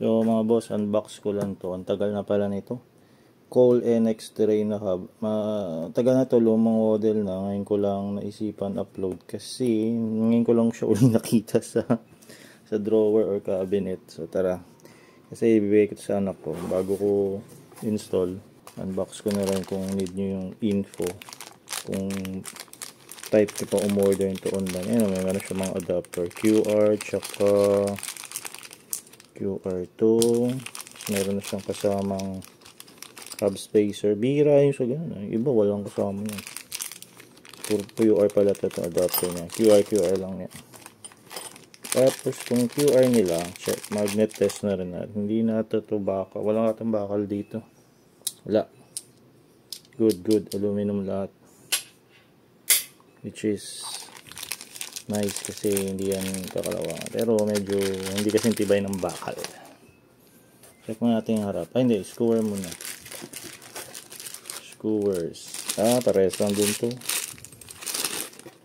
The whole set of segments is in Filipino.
So mga boss, unbox ko lang to. Ang tagal na pala nito. Cole NX Terrain na hub. Tagal na to, lumang model na. Ngayon ko lang naisipan upload kasi ngayon ko lang siya uli nakita sa drawer or cabinet. So tara. Kasi ibibigay ko sa anak ko bago ko install. Unbox ko na rin kung need nyo yung info. Kung type ko pa umorder nito online. Ayun, may meron siya mga adapter. QR, tsaka QR2. Meron na siyang kasamang hub spacer. Bihira yung sa ganun. Iba walang kasama yun. Puro QR pala ito adapter niya. QR lang yan. Tapos kung QR nila, check, magnet test na rin natin. Hindi na ito bakal. Walang atong bakal dito. Wala. Good. Aluminum lahat. Which is nice kasi hindi yan kakalawangan. Pero medyo hindi kasi tibay ng bakal. Check mo natin yung harap. Ay hindi, skewer muna. Skewers. Parehas lang din to.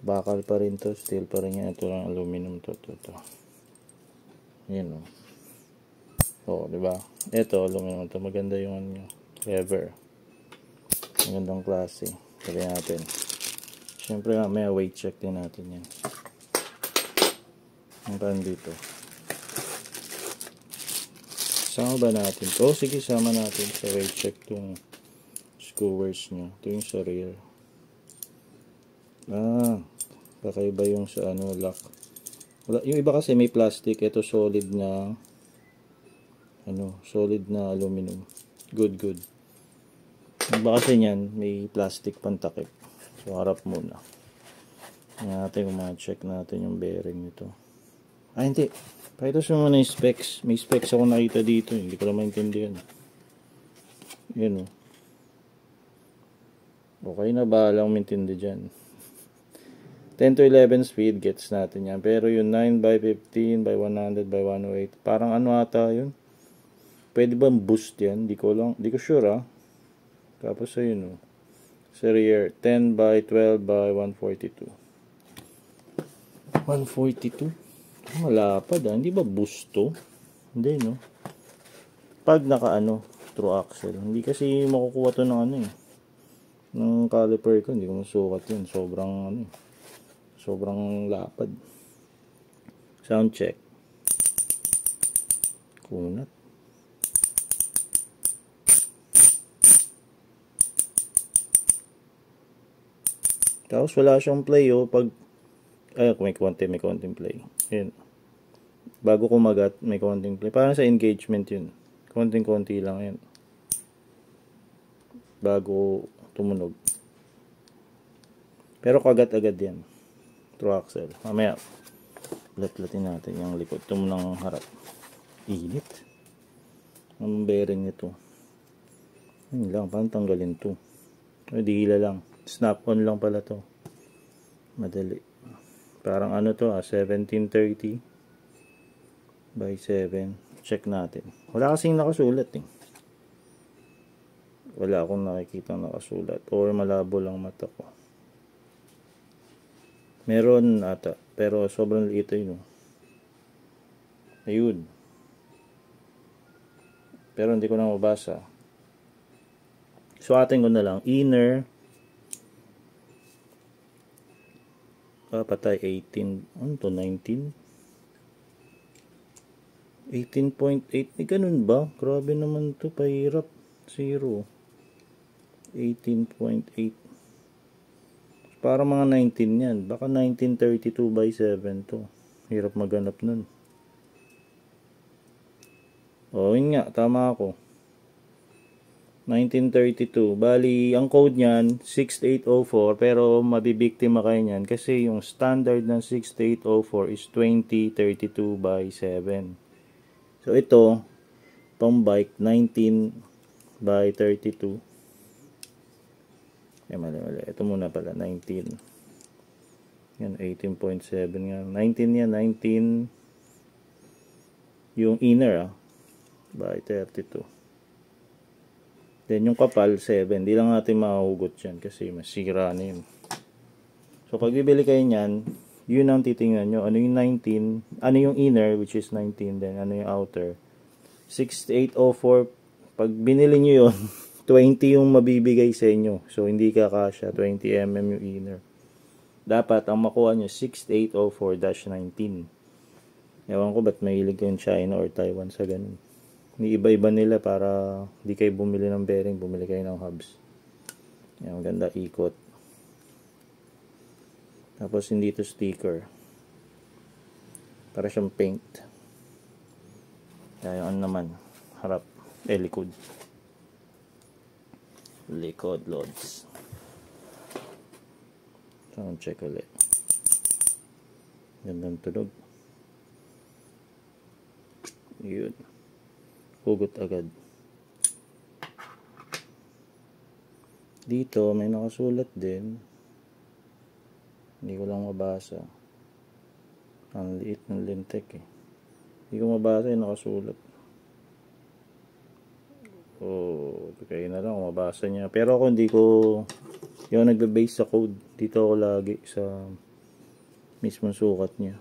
Bakal pa rin to. Steel pa rin yan. Ito lang aluminum to. Yan o. Diba? Ito aluminum to. Maganda yung ano. Lever. Magandang klase. Kaya natin. Siyempre may weight check din natin yan. Ang pan dito. Sama ba natin to? Sige, sama natin sa weight check itong skewers nyo. Ito yung sa rear. Kakaiba yung sa lock. Wala, yung iba kasi may plastic. Ito solid na solid na aluminum. Good. Yung iba kasi nyan, may plastic pantakip. So harap muna. Tingnan natin kung ma-check natin yung bearing nito. Hindi. Pakita sa mga yung specs. May specs ako nakita dito. Hindi ko lang maintindihan. Yan o. Okay na ba lang mintindi dyan. 10 to 11 speed gets natin yan. Pero yung 9x15 by 100 by 108. Parang ata yun. Pwede ba boost yan? Di ko sure Tapos ayun o. Sa rear 10 by 12 by 142. 142? Malapad hindi ba boost to? Hindi no. Pag true axle. Hindi kasi makukuha to ng ng caliper ko. Hindi ko masukat yun. Sobrang lapad. Sound check. Kunat. Tapos wala siyang play pag may konting play. Yun. Bago kumagat, may konting play. Parang sa engagement yun. Konting-konti lang yun. Bago tumunog. Pero kagat agad yan. True axle. Mamaya, lat-latin natin yung likod. Tumunang harap. Init. Ang bearing nito. Yun lang. Paano tanggalin to? Dihila lang. Snap on lang pala to. Madali. Parang to 1730 by 7. Check natin. Wala kasing nakasulat Wala akong nakikita nakasulat. Or malabo lang mata ko. Meron ata. Pero sobrang liit yun. Ayun. Pero hindi ko na mabasa. So atin ko na lang. Inner. Patay 18. Ano to? 19? 18.8. Ganun ba? Grabe naman to. Pahirap. 0. 18.8. Para mga 19 yan. Baka 1932 by 7 to. Hirap maghanap nun. Yun nga. Tama ako. 1932. Bali, ang code niyan 6804 pero mabibiktima kayo niyan kasi yung standard ng 6804 is 2032 by 7. So ito, pang bike 19 by 32. Mali. Ito muna pala 19. Yan 18.7 nga. 19 yan, 19 yung inner by 32. Then yung kapal 7, di lang natin mahugot yan kasi masira na yun. So pag bibili kayo niyan, yun ang titingnan nyo. Ano yung 19, ano yung inner which is 19, then ano yung outer 6804. Pag binili nyo yun, 20 yung mabibigay sa inyo. So, hindi ka kasya. 20mm yung inner. Dapat, ang makuha nyo, 6804-19. Ewan ko ba't mahilig yung China or Taiwan sa ganun. Iba-iba nila para di kayo bumili ng bearing, bumili kayo ng hubs. Yan, maganda ikot. Tapos, hindi to sticker. Para siyang paint. Kaya yung naman, harap, likod. Likod loads. Sound check ulit. Gandang tunog. Yun. Hugot agad. Dito may nakasulat din. Hindi ko lang mabasa. Ang liit ng lintek eh. Hindi ko mabasa yung nakasulat. Kayo na lang kung mabasa niya. Pero ako hindi ko yung nagbe-base sa code. Dito ako lagi sa mismong sukat niya.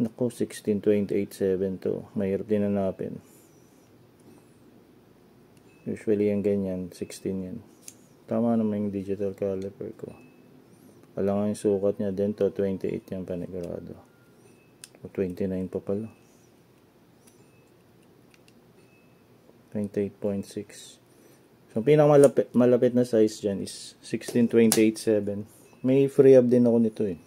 Nako, 1628.7 to. Mahirap din hanapin. Usually yung ganyan, 16 yan. Tama naman yung digital caliper ko. Wala nga yung sukat niya. Then to 28 yan panigurado. O 29 pa pala. 28.6. So, pinakamalapit na size dyan is 1628.7. May free up din ako nito eh.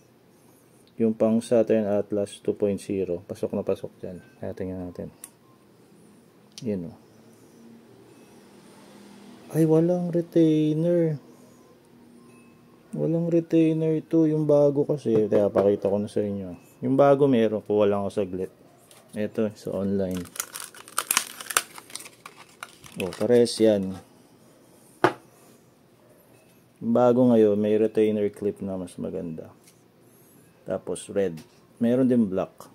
Yung pang Saturn Atlas 2.0. Pasok na pasok dyan. Kaya tingnan natin. Yun o. Ay, walang retainer. Walang retainer ito. Yung bago kasi. Kaya pakita ko na sa inyo. Yung bago meron. Kuha lang ako saglit. Ito sa online. Pares yan. Yung bago ngayon, may retainer clip na mas maganda. Tapos red. Meron din black.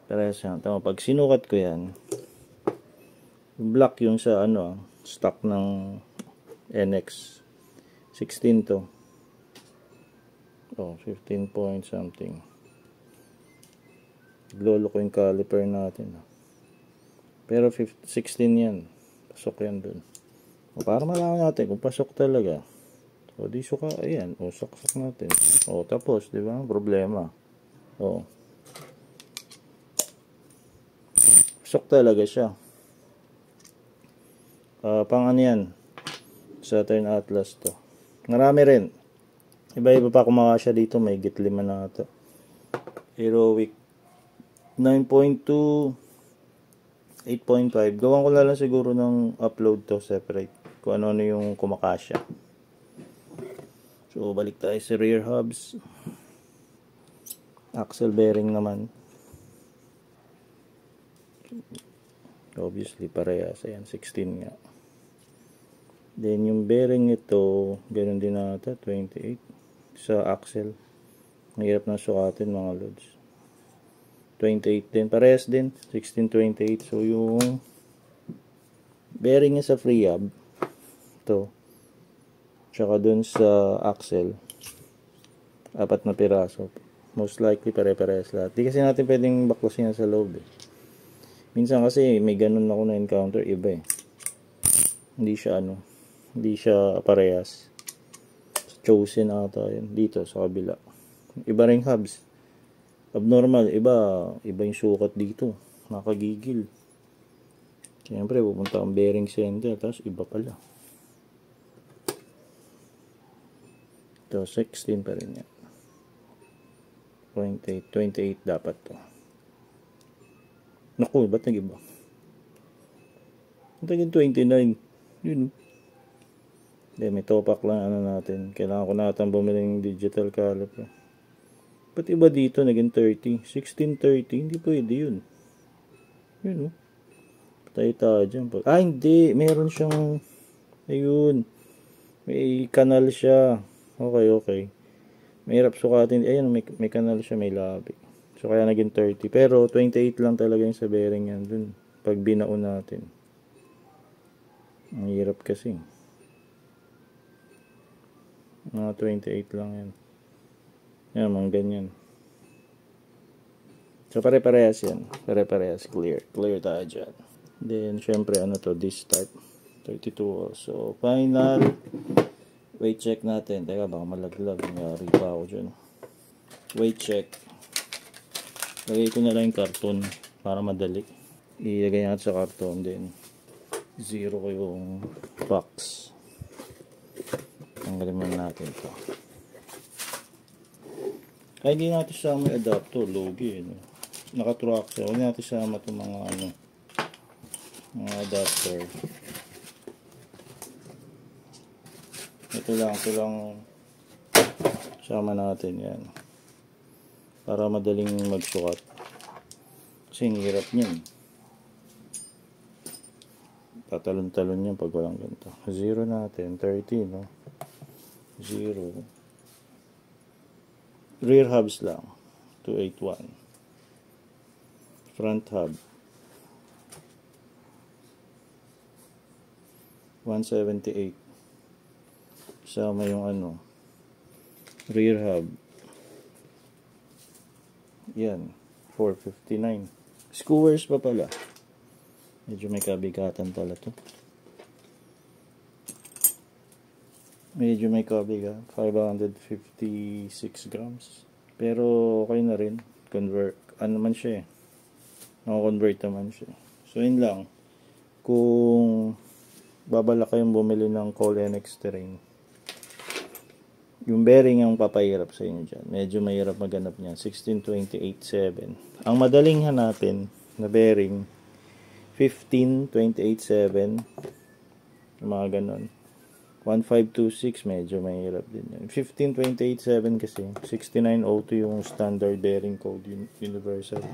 Pares yan. Tama, pag sinukat ko yan, black yung sa stock ng NX. 16 to. 15 point something. Glolo ko yung caliper natin. Pero 16 yan. Pasok yan dun. Para malaman natin kung pasok talaga. Di suka, ayan. Saksak natin. Tapos, di ba? Problema. Pasok talaga siya. Pang ano yan? Saturn Atlas to. Marami rin. Iba-iba pa kumakasya dito. May git 5 na ito. Heroic 9.2 8.5. Gawan ko na lang siguro ng upload to separate. Kung ano yung kumakasya. So, balik tayo sa rear hubs. Axle bearing naman. Obviously, parehas. Ayan, 16 nga. Then, yung bearing ito, ganoon din nata, 28. Sa axle. Mahirap na sukatin, mga loads. 28 din. Parehas din. 1628. So, yung bearing niya sa free hub, ito. Tsaka dun sa axle, 4 na piraso. Most likely pare-parehas lahat. Di kasi natin pwedeng baklasin yan sa loob eh. Minsan kasi may ganun ako na encounter, iba eh. Hindi siya parehas. Chosen ata yun. Dito sa kabila. Iba ring hubs. Abnormal, iba yung sukat dito. Nakagigil. Siyempre, pupunta ang bearing center, tapos iba pala. Ito, 16 pa rin yan. 28 dapat to. Naku, ba't nag-iba? Ang tagin 29. Yun. Hindi, may topak lang natin. Kailangan ko natin bumili ng digital caliper. Ba't iba dito naging 30? 1630, hindi pwede yun. Yun, patay tayo dyan. Hindi. Meron siyang, ayun. May kanal siya. Okay. Mahirap sukatin. Ayun, may kanal siya, may labi. So, kaya naging 30. Pero, 28 lang talaga yung sa bearing yan dun. Pag binaon natin. Ang hirap kasi. Mga 28 lang yan. Yan, mga ganyan. So, pare-parehas yan. Pare-parehas. Clear. Clear tayo dyan. Then, syempre, ano to? This type. 32 volts. So, final. Weight check natin. Teka, baka malaglag. Nangyari pa ako dyan. Weight check. Lagay ko na lang yung karton para madali. Ilagay natin sa karton. Then, 0 ko yung box. Tanggalin muna natin ito. Kaya hindi natin sama yung adapter. Logi. No? Naka-truck siya. Huwag natin sama itong mga mga adapter. Ito lang sama natin yan. Para madaling magsukat. Kasi ang hirap niyan. Tatalon-talon yan pag walang ganito. 0 natin. 30, no? 0. Rear hubs lang. 281. Front hub. 178. Sama yung rear hub. Yan. 459. Skewers pa pala. Medyo may kabigatan pala to. Medyo may kabigat. 556 grams. Pero okay na rin. Convert. Ano naman siya eh. Naka-convert naman siya. So yun lang. Kung babala kayong bumili ng Cole NX Terrain, yung bearing ang papahirap sa inyo dyan. Medyo mahirap maghanap niyan. 16-28-7. Ang madaling hanapin na bearing 15-28-7. Mga ganon. 1526 medyo mahirap din yan. 15-28-7 kasi 6902 yung standard bearing code universal.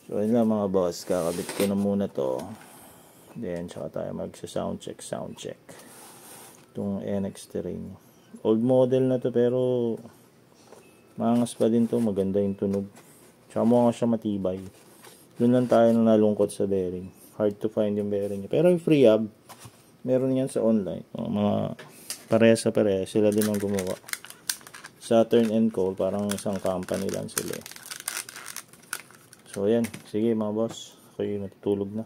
So yun lang mga boss, kakabit ko na muna to. Then tsaka tayo magsa-sound check. Itong NX Terrain. Old model na to pero maangas pa din to, maganda yung tunog. Tsaka mukha siya matibay. Doon lang tayo nalungkot sa bearing. Hard to find yung bearing niya. Pero yung free hub, meron yan sa online. Mga parehas sila din ang gumawa. Saturn and Cole, parang isang company lang sila. So, ayan. Sige mga boss. Kayo natutulog na.